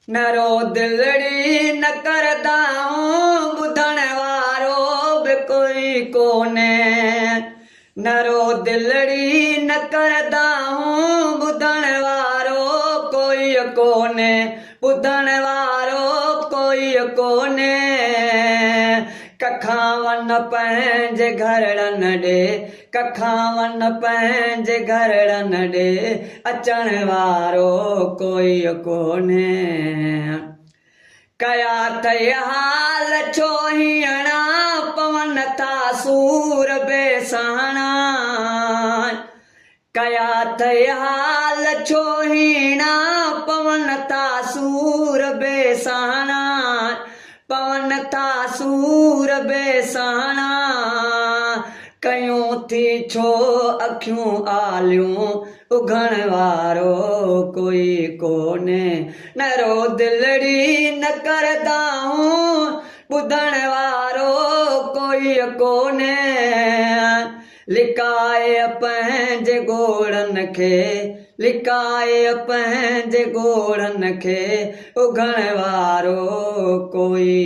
नरो दिलड़ी न करदाऊं ॿुधण वारो बि कोई कोन्हे नरो दिलड़ी न करदाऊं ॿुधण वारो कोई कोन्हे ॿुधण वारो कोई कोन्हे कखा वन पंहिंजे घरड़नि ॾे कखा वन पंहिंजे घरड़नि ॾे अचण वारो कोई कोन्हे कया तई हाल छो हीअणा पवन था सूर बेसाणा कया तई हाल छो हीणा पवन था सूर बेसाणा पवन था सूर बेसाणा कयूं थी छो अखियूं आलियूं उघण वारो कोई कोन्हे नरो दिलड़ी न करदाऊं ॿुधण वारो कोई कोन्हे लिकाए पंहिंजे गोड़नि खे लिकाए पंहिंजे गोड़नि खे उघण वारो कोई